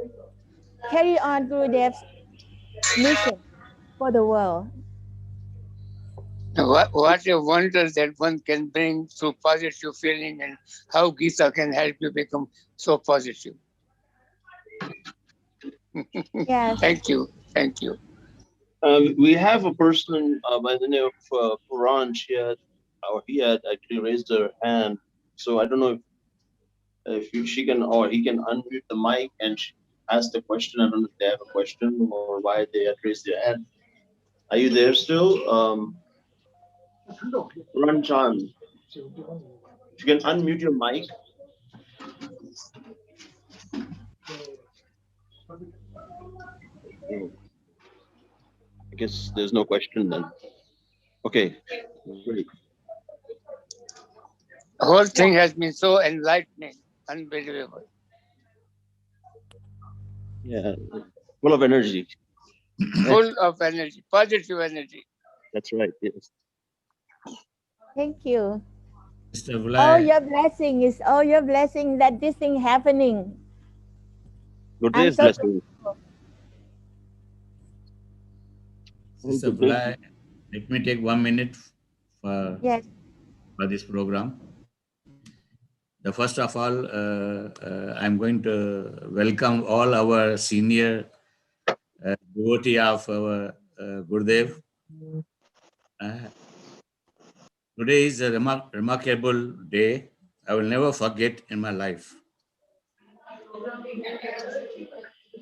carry on Gurudev's mission for the world. What a wonder that one can bring through positive feeling, and how Gita can help you become so positive. Yes. Thank you. Thank you. We have a person by the name of Puran. He had actually raised her hand. So I don't know if she can or he can unmute the mic and ask the question. I don't know if they have a question or why they had raised their hand. Are you there still? Puran Chan. If you can unmute your mic. I guess there's no question then. Okay, great. The whole thing has been so enlightening, unbelievable. Yeah, full of energy. Full of energy, positive energy. That's right, yes. Thank you. Mr. All your blessing is all your blessing that this thing happening. I'm so blessing. Sister Vlad, let me take 1 minute for this program. First of all, I'm going to welcome all our senior devotee of our Gurudev. Today is a remarkable day. I will never forget in my life.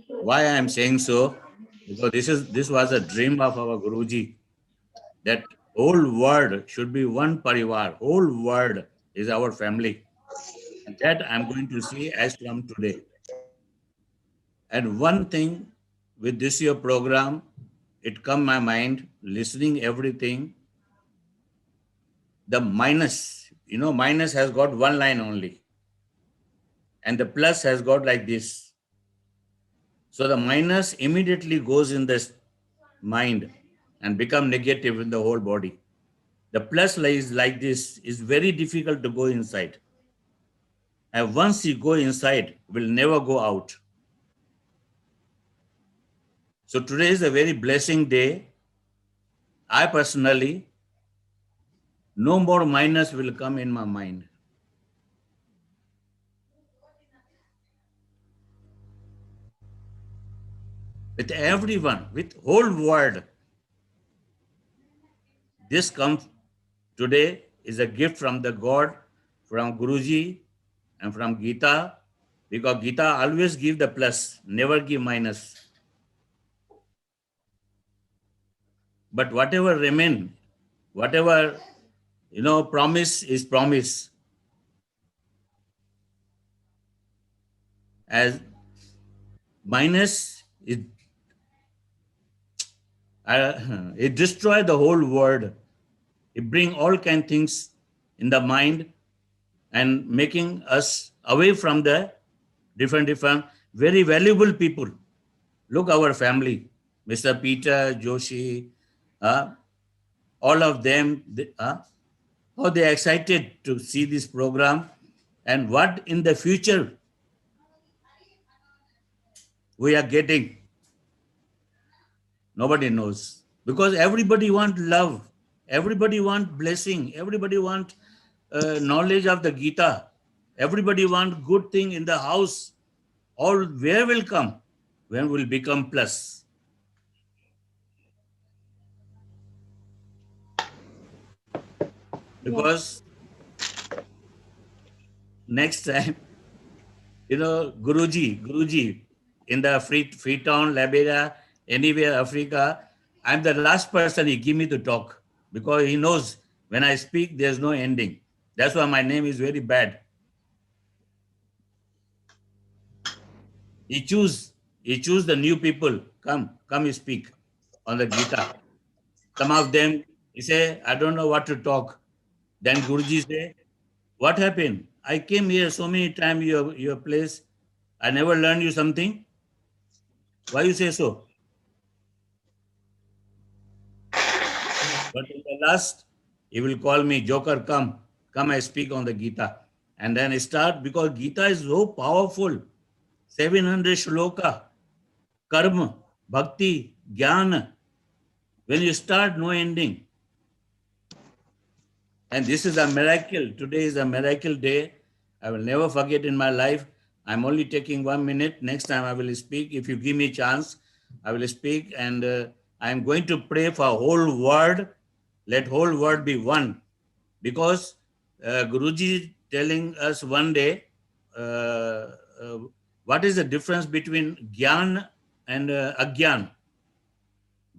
Why I am saying so? Because this was a dream of our Guruji, that whole world should be one parivar. Whole world is our family. And that I'm going to see as from today. And one thing with this year program, it come my mind, listening everything, the minus, minus has got one line only. And the plus has got like this. So the minus immediately goes in the mind and become negative in the whole body. The plus lies like this is very difficult to go inside. And once you go inside, will never go out. So today is a very blessing day. I personally, no more minus will come in my mind. With everyone, with whole world, this comes today is a gift from the God, from Guruji, and from Gita, because Gita always give the plus, never give minus. But whatever remain, whatever promise is promise. As minus it destroy the whole world. It bring all kind of things in the mind and making us away from the different very valuable people. Look our family, Mr. Peter, Joshi, all of them, how they are excited to see this program and what in the future we are getting. Nobody knows, because everybody want love, everybody want blessing, everybody want knowledge of the Gita, everybody want good thing in the house. All where will come? When will become plus? Because next time, Guruji, in the Freetown, Liberia, anywhere, Africa, I'm the last person he give me to talk, because he knows when I speak, there's no ending. That's why my name is very bad. He choose the new people. Come speak on the Gita. Some of them, he say, I don't know what to talk. Then Guruji say, what happened? I came here so many times, your place. I never learned you something. Why you say so? But in the last, he will call me, Joker, come I speak on the Gita. And then I start, because Gita is so powerful. 700 shloka, karma, bhakti, gyan. When you start, no ending. And this is a miracle. Today is a miracle day. I will never forget in my life. I'm only taking 1 minute. Next time I will speak. If you give me a chance, I will speak. And I'm going to pray for whole world. Let whole world be one. Because Guruji telling us one day, what is the difference between Gyan and Agyan?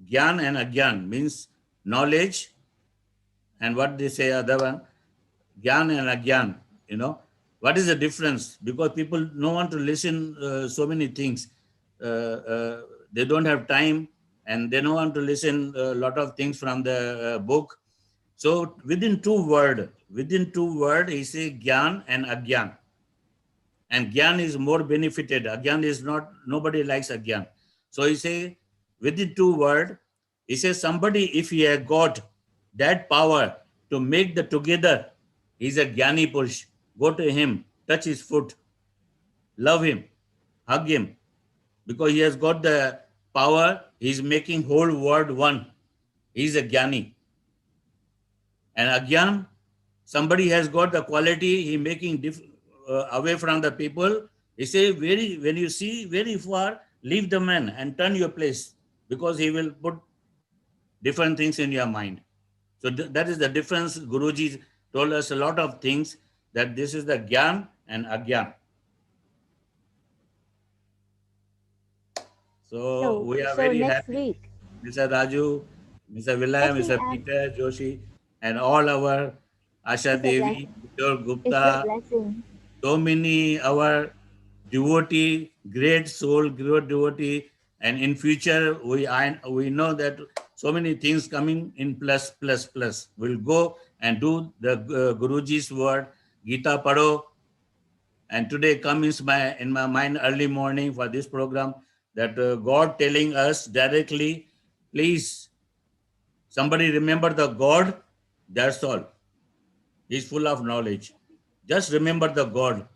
Gyan and Agyan means knowledge, and what they say other one, Gyan and Agyan, what is the difference? Because people don't want to listen so many things. They don't have time, and they don't want to listen a lot of things from the book. So within two word, he say Gyan and Agyan. And Gyan is more benefited. Agyan is not, nobody likes Agyan. So he say, within two word, he says somebody, if he has got that power to make the together, he's a Gyani Purush. Go to him, touch his foot, love him, hug him, because he has got the power. He's making whole world one. He's a Gyani. And Agyan, somebody has got the quality, he making away from the people, he say, when you see very far, leave the man and turn your place, because he will put different things in your mind. So that is the difference. Guruji told us a lot of things, that this is the Gyan and Agyan. So we are So very next happy. week, Mr. Raju, Mr. Vilay, let me Mr. ask. Peter Joshi, and all our Asha It's a Devi, blessing. Kishore It's a Gupta, blessing. so many our devotee, great soul, great devotee, and in future we know that so many things coming in plus plus plus. We'll go and do the Guruji's word, Gita Pado, and today comes in my mind early morning for this program, that God telling us directly, please, somebody remember the God, that's all. He's full of knowledge. Just remember the God.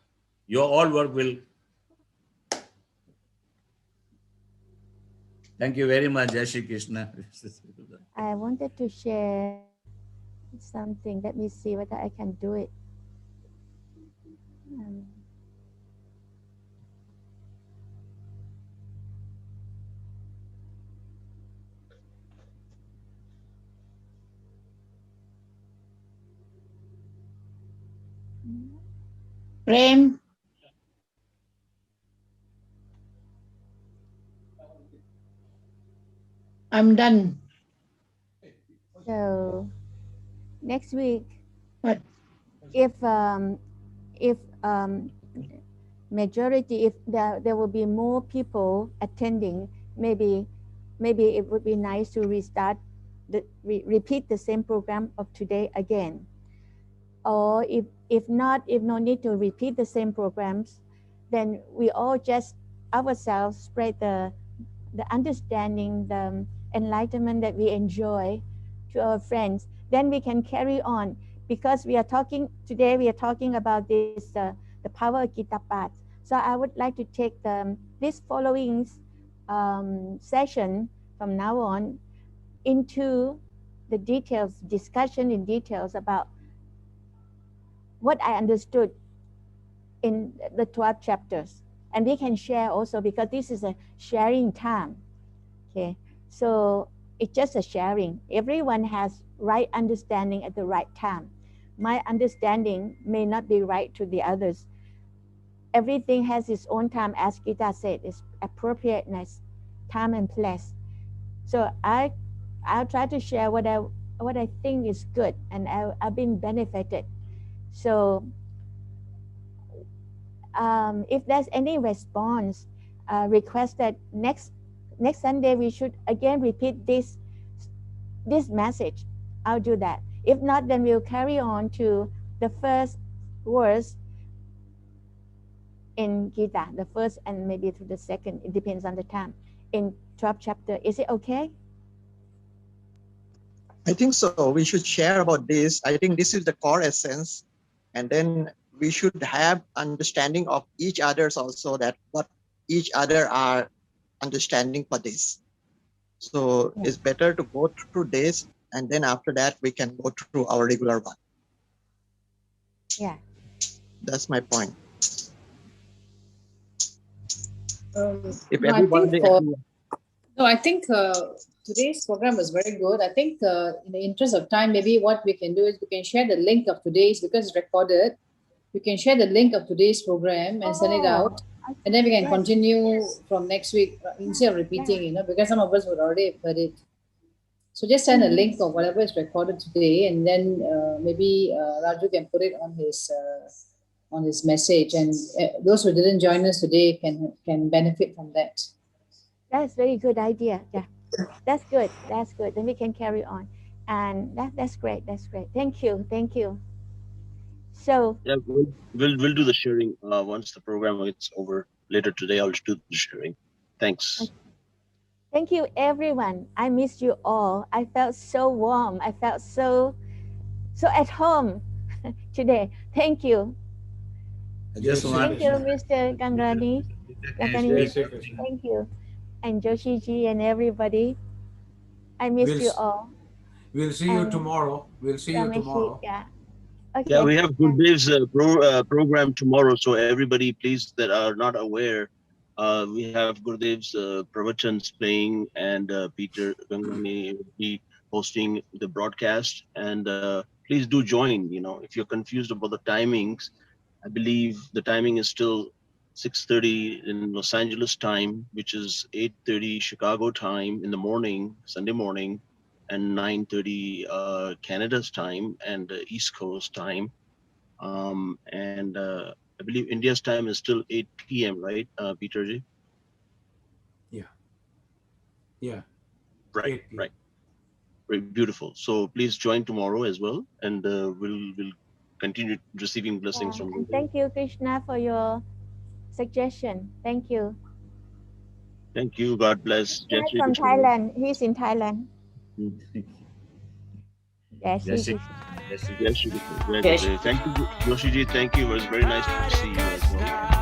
Your all work will. Thank you very much, Jai Shri Krishna. I wanted to share something. Let me see whether I can do it. Um, Prem, I'm done. so next week, What? if if majority, if there will be more people attending, maybe it would be nice to restart repeat the same program of today again. Or if not, if no need to repeat the same programs, then we all just ourselves spread the understanding, the enlightenment that we enjoy to our friends. Then we can carry on, because we are talking today, we are talking about this the power of Gita Path. So I would like to take this following session from now on into the details, discussion in details about what I understood in the 12 chapters. And we can share also, because this is a sharing time. Okay, so it's just a sharing. Everyone has right understanding at the right time. My understanding may not be right to the others. Everything has its own time, as Gita said, it's appropriateness, time and place. So I'll try to share what I think is good, and I've been benefited. So if there's any response, request that next Sunday we should again repeat this message, I'll do that. If not, then we'll carry on to the first verse in Gita, the first and maybe to the second, it depends on the time, in 12th chapter. Is it okay? I think so. We should share about this. I think this is the core essence. And then we should have understanding of each other's also, that what each other are understanding for this. So it's better to go through this, and then after that we can go through our regular one. Yeah. That's my point. If No, everybody I think today's program was very good. I think in the interest of time, maybe what we can do is we can share the link of today's, because it's recorded. We can share the link of today's program and send it out. And then we can continue from next week instead of repeating, because some of us would already have heard it. So just send a link of whatever is recorded today, and then maybe Raju can put it on his message, and those who didn't join us today can benefit from that. That's very good idea. Yeah, that's good. That's good. Then we can carry on, and that's great. That's great. Thank you. Thank you. So yeah, we'll do the sharing once the program is over later today. I'll do the sharing. Thanks. Okay. Thank you, everyone. I missed you all. I felt so warm. I felt so at home today. Thank you. Thank you, Mr. Gangrani. Thank you. And Joshi ji and everybody. I missed you all. We'll see you tomorrow. We'll see you tomorrow. Yeah. Okay. Yeah, we have Gurdev's program tomorrow. So everybody, please, that are not aware, we have Gurdev's pravachans playing, and Peter Gangwani will be hosting the broadcast. And please do join. You know, if you're confused about the timings, I believe the timing is still 6:30 in Los Angeles time, which is 8:30 Chicago time in the morning, Sunday morning, and 9:30 Canada's time and East Coast time. And I believe India's time is still 8 p.m., right, Peter Ji? Yeah. Yeah. Right, 8 p.m. right. Very beautiful. So please join tomorrow as well, and we'll continue receiving blessings from And Gurudev. thank you, Krishna, for your suggestion. Thank you. Thank you. God bless. Jai Shri From Krishna. Thailand. He's in Thailand. Yes, Jai he Shri is. Krishna. Jai Shri Jai Krishna. Shri Krishna. Jai Gurudev. Thank you, Joshi Ji. Thank you. It was very nice to see you as well.